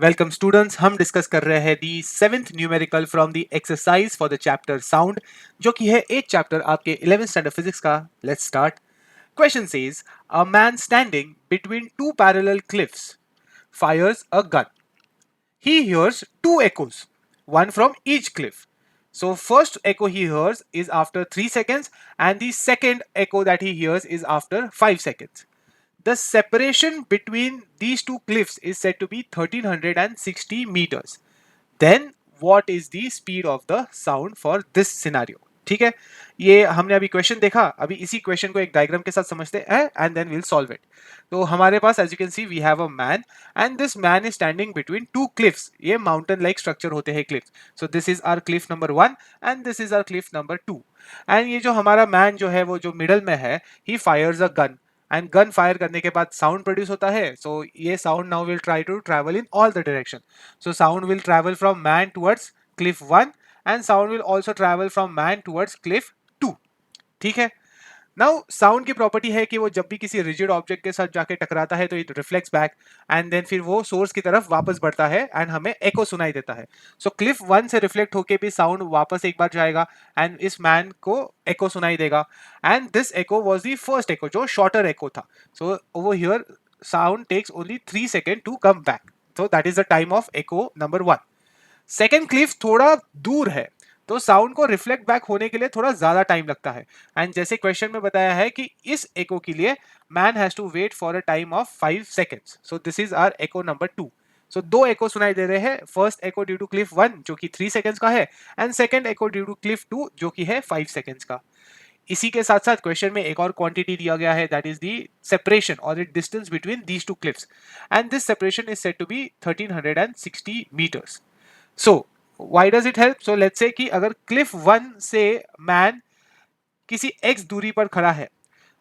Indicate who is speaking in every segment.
Speaker 1: Welcome students, हम discuss कर रहे हैं the seventh numerical from the exercise for the chapter sound, जो कि है एट चैप्टर आपके 11th स्टैंडर्ड फिजिक्स का. Let's start. Question says a man standing between to parallel cliffs fires a gun. He hears two echoes, one from each cliff. So first echo he hears is after 3 seconds and the second echo that he hears is after 5 seconds. The separation between these two cliffs is said to be 1360 meters. Then what is the speed of the sound for this scenario? ठीक है, ये हमने अभी question देखा. अभी इसी question को एक डायग्राम के साथ समझते हैं and then will solve it. तो हमारे पास as you can see we have a man and this man is standing between two cliffs. ये माउंटेन लाइक स्ट्रक्चर होते हैं cliffs. So this is our cliff number 1 and this is our cliff number 2. And ये जो हमारा man जो है वो जो मिडल में है, he fires a gun and gun fire करने के बाद साउंड प्रोड्यूस होता है. सो ये sound now will try to travel in all the direction. So sound will travel from man towards cliff 1 and sound will also travel from man towards cliff 2. ठीक है. Now sound की property है कि वो जब भी किसी रिजिड ऑब्जेक्ट के साथ जाके टकराता है तो it reflects back and then फिर वो सोर्स की तरफ वापस बढ़ता है एंड हमें एको सुनाई देता है. सो क्लिफ 1 से रिफ्लेक्ट होके भी साउंड वापस एक बार जाएगा एंड इस मैन को एको सुनाई देगा. And this echo was the first echo, जो शॉर्टर एको था. So over here sound takes only 3 second to come back. So that is the time of echo number 1. Second cliff थोड़ा दूर है तो sound को reflect back होने के लिए थोड़ा ज्यादा टाइम लगता है. एंड जैसे क्वेश्चन में बताया है कि इस एको के लिए man has to wait for a time of 5 seconds. So this is our echo number 2. सो दो एको सुनाई दे रहे हैं. First echo due to Cliff 1 जो कि 3 सेकेंड्स का है and second echo due to Cliff 2 जो कि है 5 सेकेंड्स का. इसी के साथ साथ क्वेश्चन में एक और क्वांटिटी दिया गया है, दैट इज द सेपरेशन और the distance between these two cliffs and this separation is said to be 1360 meters. So why does it help? So let's say कि अगर क्लिफ 1 से मैन किसी x दूरी पर खड़ा है,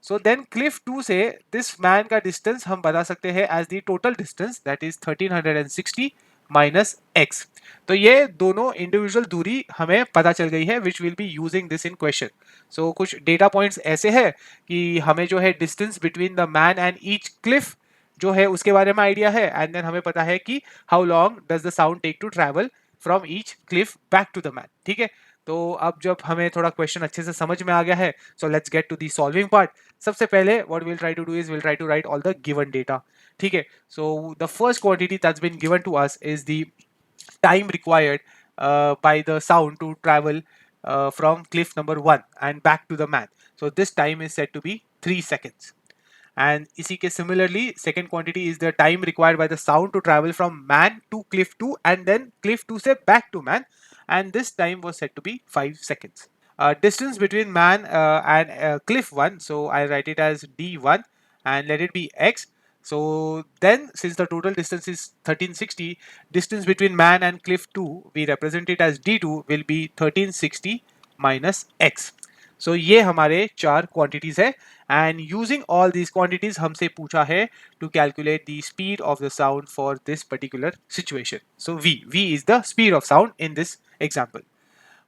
Speaker 1: सो देन क्लिफ 2 से दिस मैन का डिस्टेंस हम बता सकते हैं as the total distance, that is 1360 minus x. तो ये दोनों इंडिविजुअल दूरी हमें पता चल गई है which will be using this in question. So कुछ डेटा पॉइंट्स ऐसे है कि हमें जो है distance between the man and each cliff जो है उसके बारे में आइडिया है एंड देन हमें पता है कि how long does the sound take to travel from each cliff back to the man. ठीक है, तो अब जब हमें थोड़ा क्वेश्चन अच्छे से समझ में आ गया है, so let's get to the solving part. सबसे पहले what will try to do is will try to write all the given data. ठीक है, so the first quantity that's been given to us is the time required by the sound to travel from cliff number 1 and back to the man. So this time is said to be 3 seconds. And इसी के similarly second quantity is the time required by the sound to travel from man to cliff 2 and then cliff 2 से back to man, and this time was said to be 5 seconds. Distance between man and cliff 1, so I write it as d1 and let it be x. So then since the total distance is 1360, distance between man and cliff 2 we represent it as d2 will be 1360 minus x. सो ये हमारे चार quantities है and using all these quantities हमसे पूछा है to calculate the speed of the sound for this particular situation. So v is the speed of sound in this example.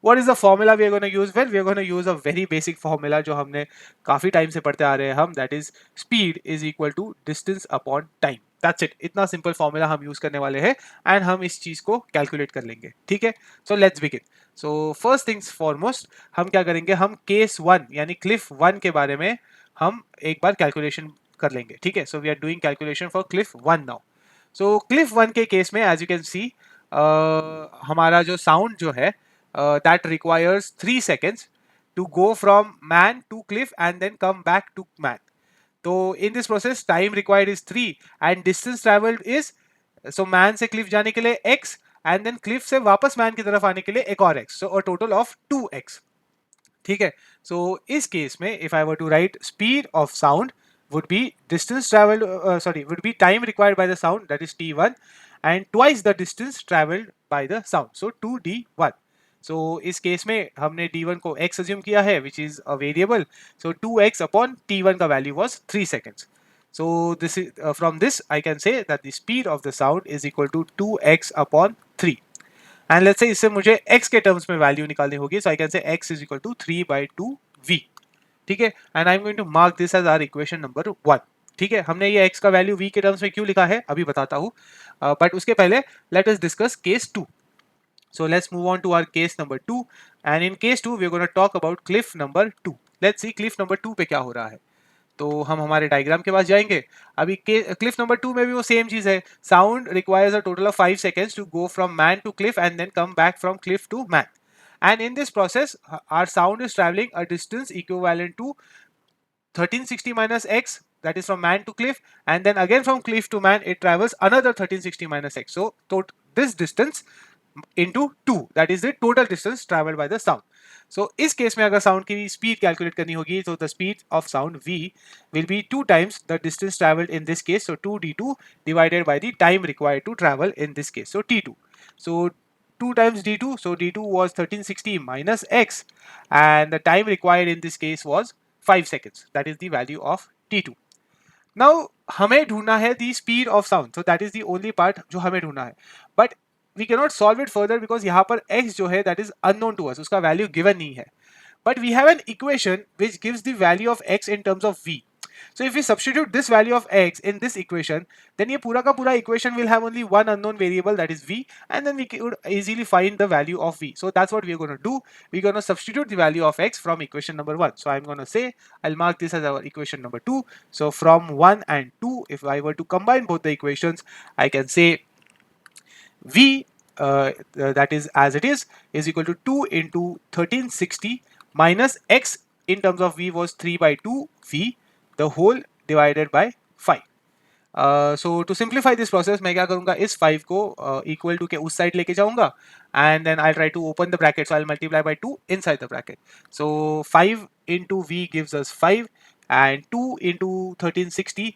Speaker 1: What is the formula we are going to use? Well, we are going to use a very basic formula जो हमने काफी time से पढ़ते आ रहे हैं हम, that is speed is equal to distance upon time. That's it. इतना simple formula हम यूज करने वाले हैं एंड हम इस चीज को कैलकुलेट कर लेंगे. ठीक है, so let's begin. So first things foremost हम क्या करेंगे, हम केस 1 यानी क्लिफ 1 के बारे में हम एक बार कैलकुलेशन कर लेंगे. ठीक है, so we are doing calculation for cliff 1 now. So cliff 1 के केस में एज यू कैन सी हमारा जो साउंड जो है that requires 3 seconds to go from man to cliff and then come back to man. So in this process time required is 3 and distance traveled is, so man से cliff जाने के लिए x and then cliff से वापस man की तरफ आने के लिए एक और x, so a total of 2x. ठीक है, so इस केस में if I were to write speed of sound would be distance traveled would be time required by the sound, that is t1, and twice the distance traveled by the sound, so 2d1. सो इस case में हमने d1 को x assume किया है which is a variable. So 2x upon t1 का value was 3 seconds. So this is from this I can say that the speed of the sound is equal to 2x upon 3. And let's say इससे मुझे x के terms में value निकालनी होगी, so I can say x is equal to 3/2v. ठीक है, and I am going to mark this as our equation number 1. ठीक है, हमने ये x का वैल्यू v के टर्म्स में क्यों लिखा है अभी बताता हूँ. बट उसके पहले let us discuss case 2. So let's move on to our case number 2, and in case 2 we're going to talk about cliff number 2. Let's see cliff number 2 पे क्या हो रहा है. तो हम हमारे डायग्राम के पास जाएंगे. अभी क्लिफ नंबर 2 में भी वो सेम चीज है. Sound requires a total of 5 seconds to go from man to cliff and then come back from cliff to man. And in this process, our sound is traveling a distance equivalent to 1360 minus x, that is from man to cliff, and then again from cliff to man it travels another 1360 minus x. So this distance into 2, that is the total distance traveled by the sound. So इस case में अगर sound की speed calculate करनी होगी तो the speed of sound v will be 2 times the distance traveled in this case, so 2d2 divided by the time required to travel in this case, so t2. So 2 times d2, so d2 was 1360 minus x, and the time required in this case was 5 seconds, that is the value of t2. Now हमें ढूंढना है the speed of sound, so that is the only part जो हमें ढूंढना है. But we cannot solve it further because यहाँ पर x जो है that is unknown to us, उसका value given नहीं है. But we have an equation which gives the value of x in terms of v. So if we substitute this value of x in this equation, then ये पूरा का पूरा equation will have only one unknown variable, that is v, and then we could easily find the value of v. So that's what we're going to do. We're going to substitute the value of x from equation number 1. So I'm going to say, I'll mark this as our equation number 2. So from 1 and 2, if I were to combine both the equations, I can say v, that is as it is equal to 2 into 1360 minus x in terms of v was 3 by 2 v, the whole divided by 5. So to simplify this process, मैं क्या करूँगा, इस 5 को equal to के उस side लेके जाऊँगा, and then I'll try to open the bracket, so I'll multiply by 2 inside the bracket. So 5 into v gives us 5, and 2 into 1360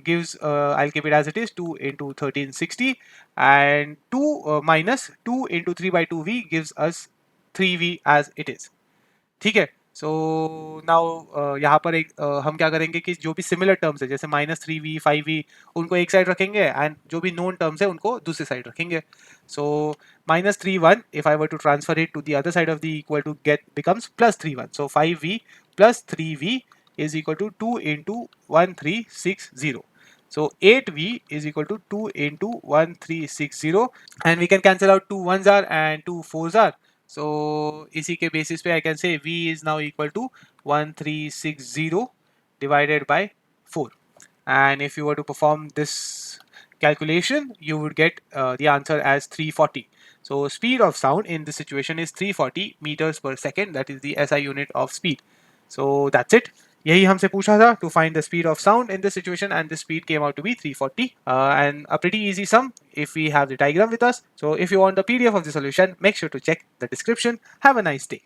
Speaker 1: gives, I'll keep it as it is, 2 into 1360, and 2 minus 2 into 3 by 2v gives us 3v as it is. ठीक है. So now यहाँ पर एक हम क्या करेंगे कि जो भी सिमिलर टर्म्स है जैसे -3v 5v उनको एक साइड रखेंगे, एंड जो भी नोन टर्म्स है उनको दूसरी साइड रखेंगे. So -3 1, if I were to transfer it to the other side of the equal to get becomes +3 1. So 5v plus 3v is equal to 2 into 1360. So 8v is equal to 2 into 1360, and we can cancel out 2 1s are and 2 4s are. So इसी के basis पे I can say v is now equal to 1360 divided by 4. And if you were to perform this calculation, you would get the answer as 340. So speed of sound in this situation is 340 meters per second. That is the SI unit of speed. So that's it. यही हमसे पूछा था to find the speed of sound in this situation, and the speed came out to be 340, and a pretty easy sum if we have the diagram with us. So if you want the PDF of the solution, make sure to check the description. Have a nice day.